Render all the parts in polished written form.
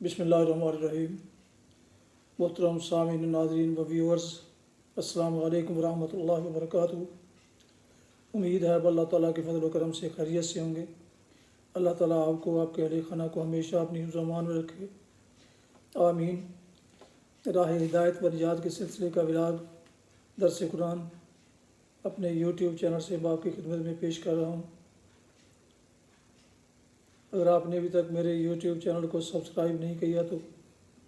بسم اللہ الرحمن الرحیم۔ محترم سامعین، ناظرین و ویورز، السلام علیکم ورحمۃ اللہ وبرکاتہ۔ امید ہے اللہ تعالیٰ کے فضل و کرم سے خیریت سے ہوں گے۔ اللہ تعالیٰ آپ کو، آپ کے اہل خانہ کو ہمیشہ اپنی حفظ و امان میں رکھے، آمین۔ راہ ہدایت و نجات کے سلسلے کا ولاگ درس قرآن اپنے یوٹیوب چینل سے میں آپ کی خدمت میں پیش کر رہا ہوں۔ اگر آپ نے ابھی تک میرے یوٹیوب چینل کو سبسکرائب نہیں کیا تو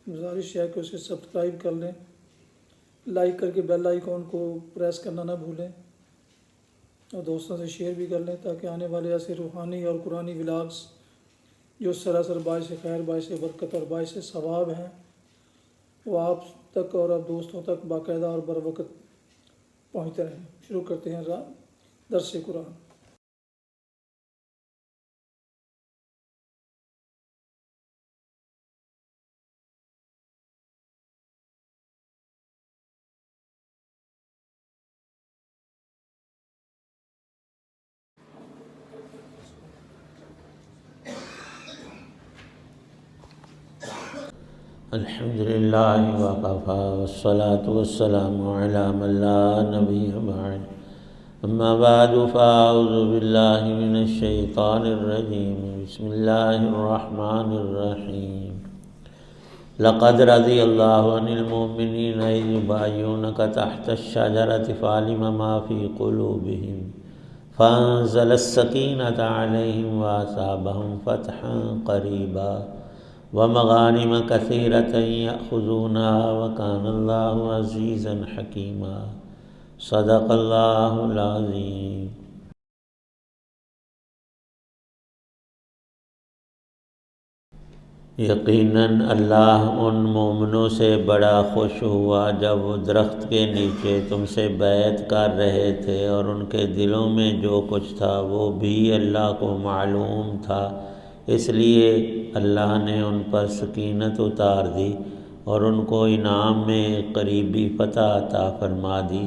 گزارش ہے کہ اسے سبسکرائب کر لیں، لائک کر کے بیل آئیکن کو پریس کرنا نہ بھولیں، اور دوستوں سے شیئر بھی کر لیں تاکہ آنے والے ایسے روحانی اور قرآنی ولاگز جو سراسر باعث خیر، باعث برکت اور باعث ثواب ہیں وہ آپ تک اور آپ دوستوں تک باقاعدہ اور بروقت پہنچتے رہیں۔ شروع کرتے ہیں درس قرآن۔ الحمد للہ وکفیٰ والصلاة والسلام علی من لا نبی بعد، اما بعد فاعوذ باللہ من الشیطان الرجیم، بسم اللہ الرحمن الرحیم۔ لقد رضی اللہ عن المؤمنین اذ یبایعونک تحت الشجرۃ فعلم ما فی قلوبہم فانزل السکینۃ علیہم واصابہم فتحا قریبا ومغانم کثیرۃ یأخذونہا وکان اللہ عزیزا حکیما۔ صدق اللہ العظیم۔ یقیناً اللہ ان مومنوں سے بڑا خوش ہوا جب وہ درخت کے نیچے تم سے بیعت کر رہے تھے، اور ان کے دلوں میں جو کچھ تھا وہ بھی اللہ کو معلوم تھا، اس لیے اللہ نے ان پر سکینت اتار دی اور ان کو انعام میں ایک قریبی فتح عطا فرما دی،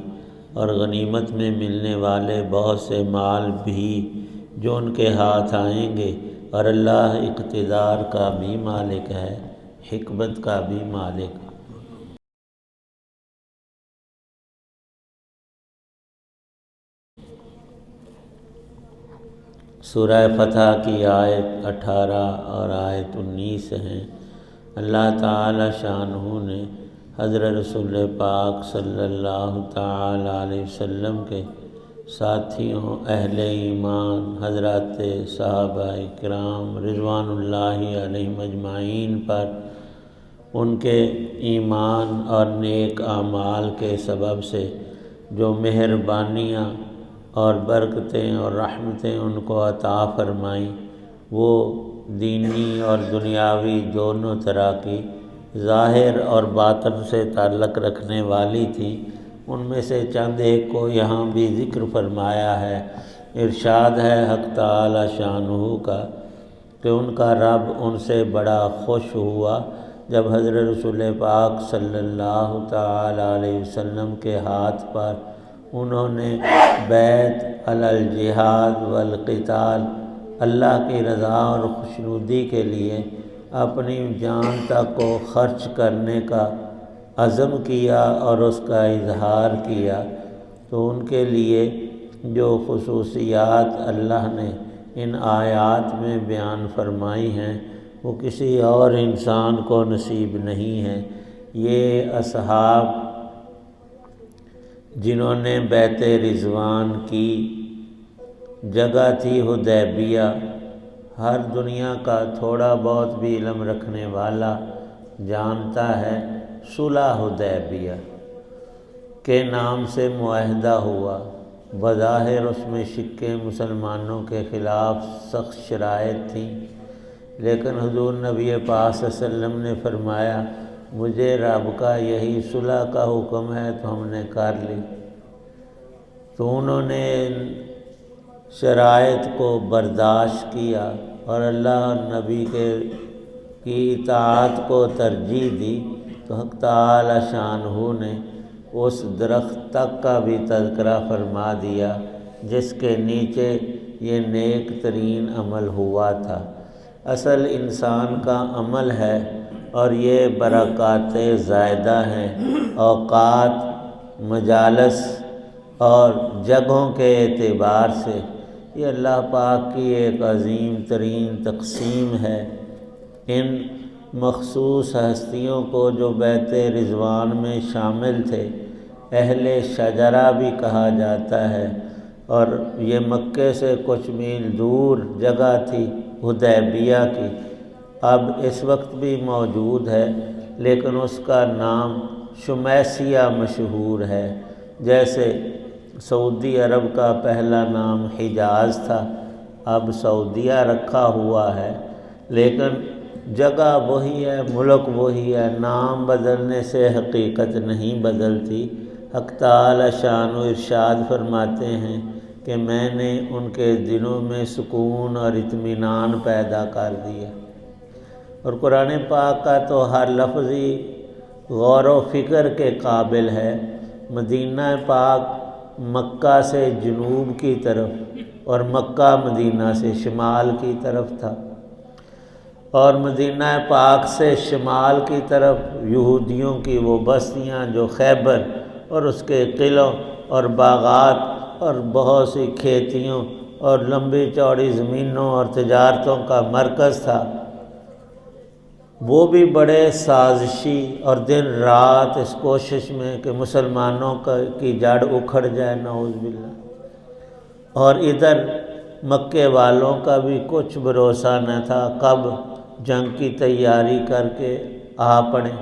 اور غنیمت میں ملنے والے بہت سے مال بھی جو ان کے ہاتھ آئیں گے، اور اللہ اقتدار کا بھی مالک ہے، حکمت کا بھی مالک۔ سورہ فتح کی آیت 18 اور آیت 19 ہیں۔ اللہ تعالی شانہ نے حضرت رسول پاک صلی اللہ تعالی علیہ وسلم کے ساتھیوں، اہل ایمان حضرات صحابہ کرام رضوان اللہ علیہم اجمعین پر ان کے ایمان اور نیک اعمال کے سبب سے جو مہربانیاں اور برکتیں اور رحمتیں ان کو عطا فرمائیں، وہ دینی اور دنیاوی دونوں طرح کی، ظاہر اور باطن سے تعلق رکھنے والی تھی۔ ان میں سے چند ایک کو یہاں بھی ذکر فرمایا ہے۔ ارشاد ہے حق تعالی شانہ کا کہ ان کا رب ان سے بڑا خوش ہوا جب حضرت رسول پاک صلی اللہ تعالی علیہ وسلم کے ہاتھ پر انہوں نے بیعت علی الجہاد والقتال، اللہ کی رضا اور خوشنودی کے لیے اپنی جان تک کو خرچ کرنے کا عزم کیا اور اس کا اظہار کیا، تو ان کے لیے جو خصوصیات اللہ نے ان آیات میں بیان فرمائی ہیں وہ کسی اور انسان کو نصیب نہیں ہیں۔ یہ اصحاب جنہوں نے بیعت رضوان کی جگہ تھی حدیبیہ، ہر دنیا کا تھوڑا بہت بھی علم رکھنے والا جانتا ہے صلح حدیبیہ کے نام سے معاہدہ ہوا۔ بظاہر اس میں شکیں مسلمانوں کے خلاف سخت شرائط تھیں، لیکن حضور نبی پاک صلی اللہ علیہ وسلم نے فرمایا مجھے رب کا یہی صلح کا حکم ہے تو ہم نے کر لی۔ تو انہوں نے شرائط کو برداشت کیا اور اللہ اور نبی کی اطاعت کو ترجیح دی، تو حق تعالی شانہ نے اس درخت تک کا بھی تذکرہ فرما دیا جس کے نیچے یہ نیک ترین عمل ہوا تھا۔ اصل انسان کا عمل ہے اور یہ برکات زائدہ ہیں۔ اوقات، مجالس اور جگہوں کے اعتبار سے یہ اللہ پاک کی ایک عظیم ترین تقسیم ہے۔ ان مخصوص ہستیوں کو جو بیت رضوان میں شامل تھے اہل شجرہ بھی کہا جاتا ہے، اور یہ مکے سے کچھ میل دور جگہ تھی حدیبیہ کی، اب اس وقت بھی موجود ہے، لیکن اس کا نام شمیسیہ مشہور ہے۔ جیسے سعودی عرب کا پہلا نام حجاز تھا، اب سعودیہ رکھا ہوا ہے، لیکن جگہ وہی ہے، ملک وہی ہے، نام بدلنے سے حقیقت نہیں بدلتی۔ حق تعالی شان و ارشاد فرماتے ہیں کہ میں نے ان کے دلوں میں سکون اور اطمینان پیدا کر دیا۔ اور قرآن پاک کا تو ہر لفظ ہی غور و فکر کے قابل ہے۔ مدینہ پاک مکہ سے جنوب کی طرف اور مکہ مدینہ سے شمال کی طرف تھا، اور مدینہ پاک سے شمال کی طرف یہودیوں کی وہ بستیاں جو خیبر اور اس کے قلعوں اور باغات اور بہت سی کھیتیوں اور لمبی چوڑی زمینوں اور تجارتوں کا مرکز تھا، وہ بھی بڑے سازشی اور دن رات اس کوشش میں کہ مسلمانوں کی جڑ اکھڑ جائے، نعوذ باللہ۔ اور ادھر مکے والوں کا بھی کچھ بھروسہ نہ تھا کب جنگ کی تیاری کر کے آ پڑیں۔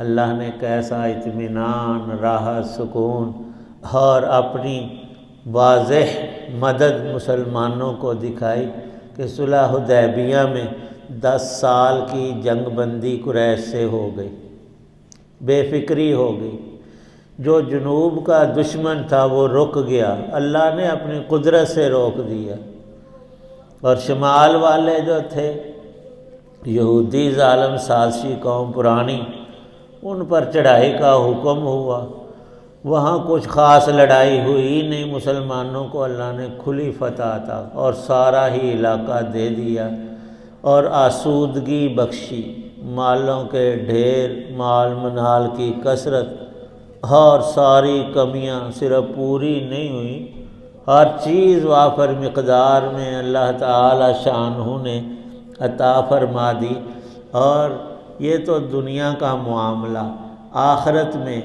اللہ نے کیسا اطمینان، راحت، سکون اور اپنی واضح مدد مسلمانوں کو دکھائی کہ صلح حدیبیہ میں 10 سال کی جنگ بندی قریش سے ہو گئی، بے فکری ہو گئی۔ جو جنوب کا دشمن تھا وہ رک گیا، اللہ نے اپنی قدرت سے روک دیا، اور شمال والے جو تھے یہودی ظالم سازشی قوم پرانی، ان پر چڑھائی کا حکم ہوا۔ وہاں کچھ خاص لڑائی ہوئی نہیں، مسلمانوں کو اللہ نے کھلی فتح عطا اور سارا ہی علاقہ دے دیا، اور آسودگی بخشی، مالوں کے ڈھیر، مال منال کی کثرت، اور ساری کمیاں صرف پوری نہیں ہوئیں، ہر چیز وافر مقدار میں اللہ تعالی شانہ نے عطا فرما دی۔ اور یہ تو دنیا کا معاملہ، آخرت میں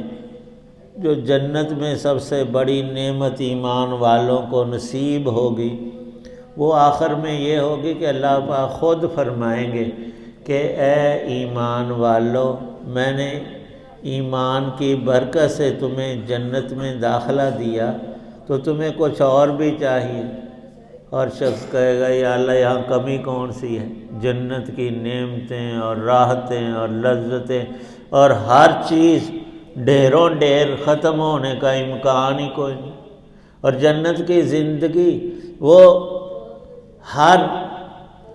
جو جنت میں سب سے بڑی نعمت ایمان والوں کو نصیب ہوگی، وہ آخر میں یہ ہوگی کہ اللہ پاک خود فرمائیں گے کہ اے ایمان والو، میں نے ایمان کی برکت سے تمہیں جنت میں داخلہ دیا، تو تمہیں کچھ اور بھی چاہیے؟ اور شخص کہے گا یا اللہ یہاں کمی کون سی ہے؟ جنت کی نعمتیں اور راحتیں اور لذتیں اور ہر چیز ڈھیروں ڈھیر، ختم ہونے کا امکان ہی کوئی نہیں۔ اور جنت کی زندگی وہ ہر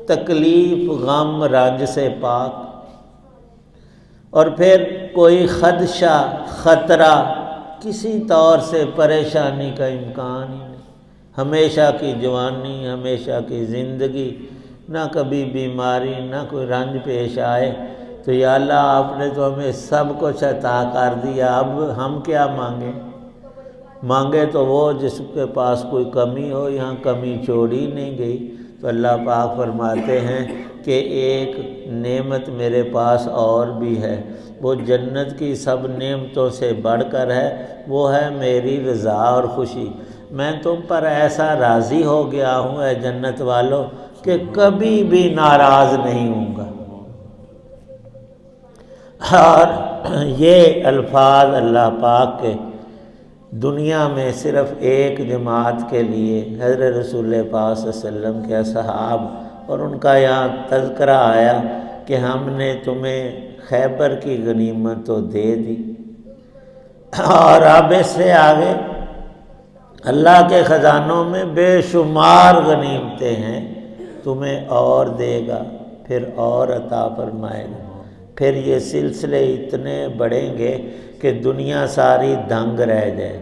تکلیف، غم، رنج سے پاک، اور پھر کوئی خدشہ، خطرہ، کسی طور سے پریشانی کا امکان ہی نہیں۔ ہمیشہ کی جوانی، ہمیشہ کی زندگی، نہ کبھی بیماری، نہ کوئی رنج پیش آئے۔ تو یا اللہ آپ نے تو ہمیں سب کچھ عطا کر دیا، اب ہم کیا مانگیں؟ مانگے تو وہ جس کے پاس کوئی کمی ہو، یہاں کمی چھوڑی نہیں گئی۔ تو اللہ پاک فرماتے ہیں کہ ایک نعمت میرے پاس اور بھی ہے، وہ جنت کی سب نعمتوں سے بڑھ کر ہے، وہ ہے میری رضا اور خوشی۔ میں تم پر ایسا راضی ہو گیا ہوں اے جنت والو کہ کبھی بھی ناراض نہیں ہوں گا۔ اور یہ الفاظ اللہ پاک کے دنیا میں صرف ایک جماعت کے لیے، حضرت رسول پاک صلی اللہ علیہ وسلم کے اصحاب، اور ان کا یہاں تذکرہ آیا کہ ہم نے تمہیں خیبر کی غنیمت تو دے دی، اور اب اس سے آگے اللہ کے خزانوں میں بے شمار غنیمتیں ہیں، تمہیں اور دے گا، پھر اور عطا فرمائے گا۔ پھر یہ سلسلے اتنے بڑھیں گے کہ دنیا ساری دنگ رہ جائے۔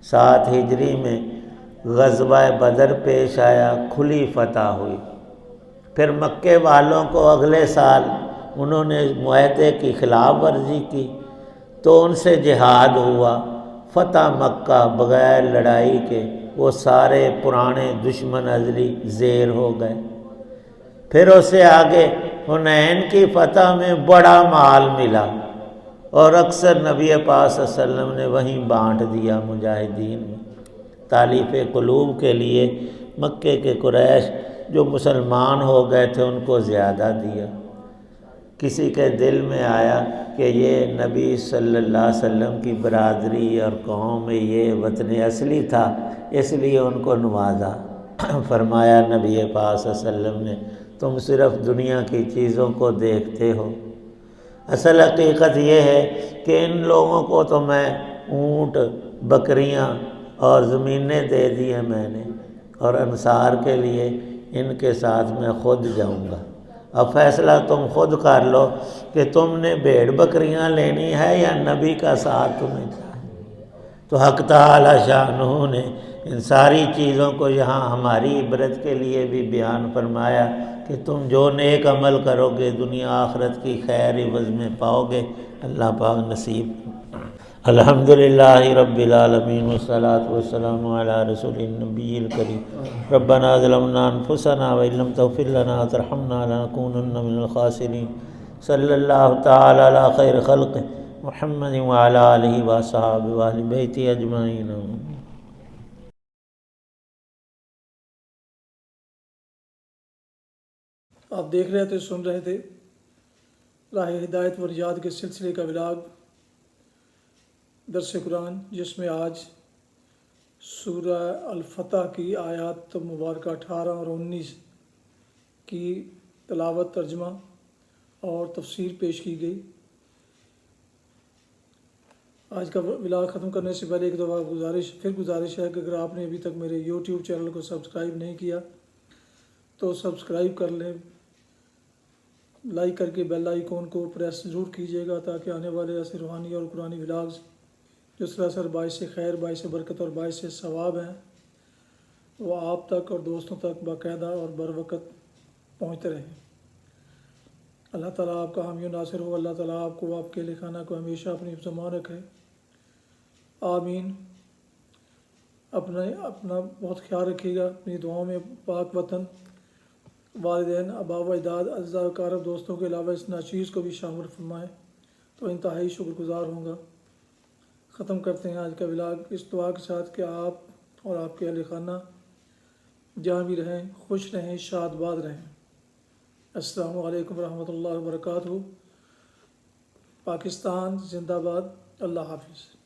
7 ہجری میں غزوہ بدر پیش آیا، کھلی فتح ہوئی۔ پھر مکے والوں کو اگلے سال انہوں نے معاہدے کی خلاف ورزی کی تو ان سے جہاد ہوا۔ فتح مکہ بغیر لڑائی کے وہ سارے پرانے دشمن ازلی زیر ہو گئے۔ پھر اسے آگے حنین کی فتح میں بڑا مال ملا اور اکثر نبی پاک صلی اللہ علیہ وسلم نے وہیں بانٹ دیا مجاہدین میں۔ تالیف قلوب کے لیے مکے کے قریش جو مسلمان ہو گئے تھے ان کو زیادہ دیا۔ کسی کے دل میں آیا کہ یہ نبی صلی اللہ علیہ وسلم کی برادری اور قوم میں یہ وطن اصلی تھا، اس لیے ان کو نوازا۔ فرمایا نبی پاک صلی اللہ علیہ وسلم نے تم صرف دنیا کی چیزوں کو دیکھتے ہو، اصل حقیقت یہ ہے کہ ان لوگوں کو تو میں اونٹ، بکریاں اور زمینیں دے دی ہیں میں نے، اور انصار کے لیے ان کے ساتھ میں خود جاؤں گا۔ اب فیصلہ تم خود کر لو کہ تم نے بھیڑ بکریاں لینی ہے یا نبی کا ساتھ تمہیں چاہیے۔ تو حق تعالی شانہ نے ان ساری چیزوں کو یہاں ہماری عبرت کے لیے بھی بیان فرمایا کہ تم جو نیک عمل کرو گے دنیا آخرت کی خیر عوض میں پاؤ گے۔ اللہ پاک نصیب۔ الحمدللہ رب العالمین والصلاة والسلام علی رسول النبی الکریم۔ ربنا ظلمنا انفسنا وإن لم تغفر لنا وترحمنا لنکونن من الخاسرین۔ صلی اللہ تعالی علی خیر خلق محمد وعلی آلہ وصحبہ واہل بیتہ اجمعین۔ آپ دیکھ رہے تھے، سن رہے تھے راہ ہدایت و رجاد کے سلسلے کا ولاگ درس قرآن، جس میں آج سورہ الفتح کی آیات مبارکہ 18 اور 19 کی تلاوت، ترجمہ اور تفسیر پیش کی گئی۔ آج کا ولاگ ختم کرنے سے پہلے ایک دفعہ گزارش ہے کہ اگر آپ نے ابھی تک میرے یوٹیوب چینل کو سبسکرائب نہیں کیا تو سبسکرائب کر لیں، لائک کر کے بیل آئیکن کو پریس ضرور کیجیے گا تاکہ آنے والے ایسے روحانی اور قرآنی ولاگز جو سراسر باعث خیر، باعث برکت اور باعث ثواب ہیں وہ آپ تک اور دوستوں تک باقاعدہ اور بروقت پہنچتے رہیں۔ اللہ تعالیٰ آپ کا حامی و ناصر ہو۔ اللہ تعالیٰ آپ کو، آپ کے اہل خانہ کو ہمیشہ اپنی حفظ و امان رکھے، آمین۔ اپنا بہت خیال رکھیے گا، اپنی دعاؤں میں پاک وطن، والدین، آباء و اجداد، اعزاء و اقارب، دوستوں کے علاوہ اس ناچیز کو بھی شامل فرمائیں تو انتہائی شکر گزار ہوں گا۔ ختم کرتے ہیں آج کا ولاگ اس دعا کے ساتھ کہ آپ اور آپ کے اہل خانہ جہاں بھی رہیں خوش رہیں، شاد باد رہیں۔ السلام علیکم ورحمۃ اللہ وبرکاتہ۔ پاکستان زندہ باد۔ اللہ حافظ۔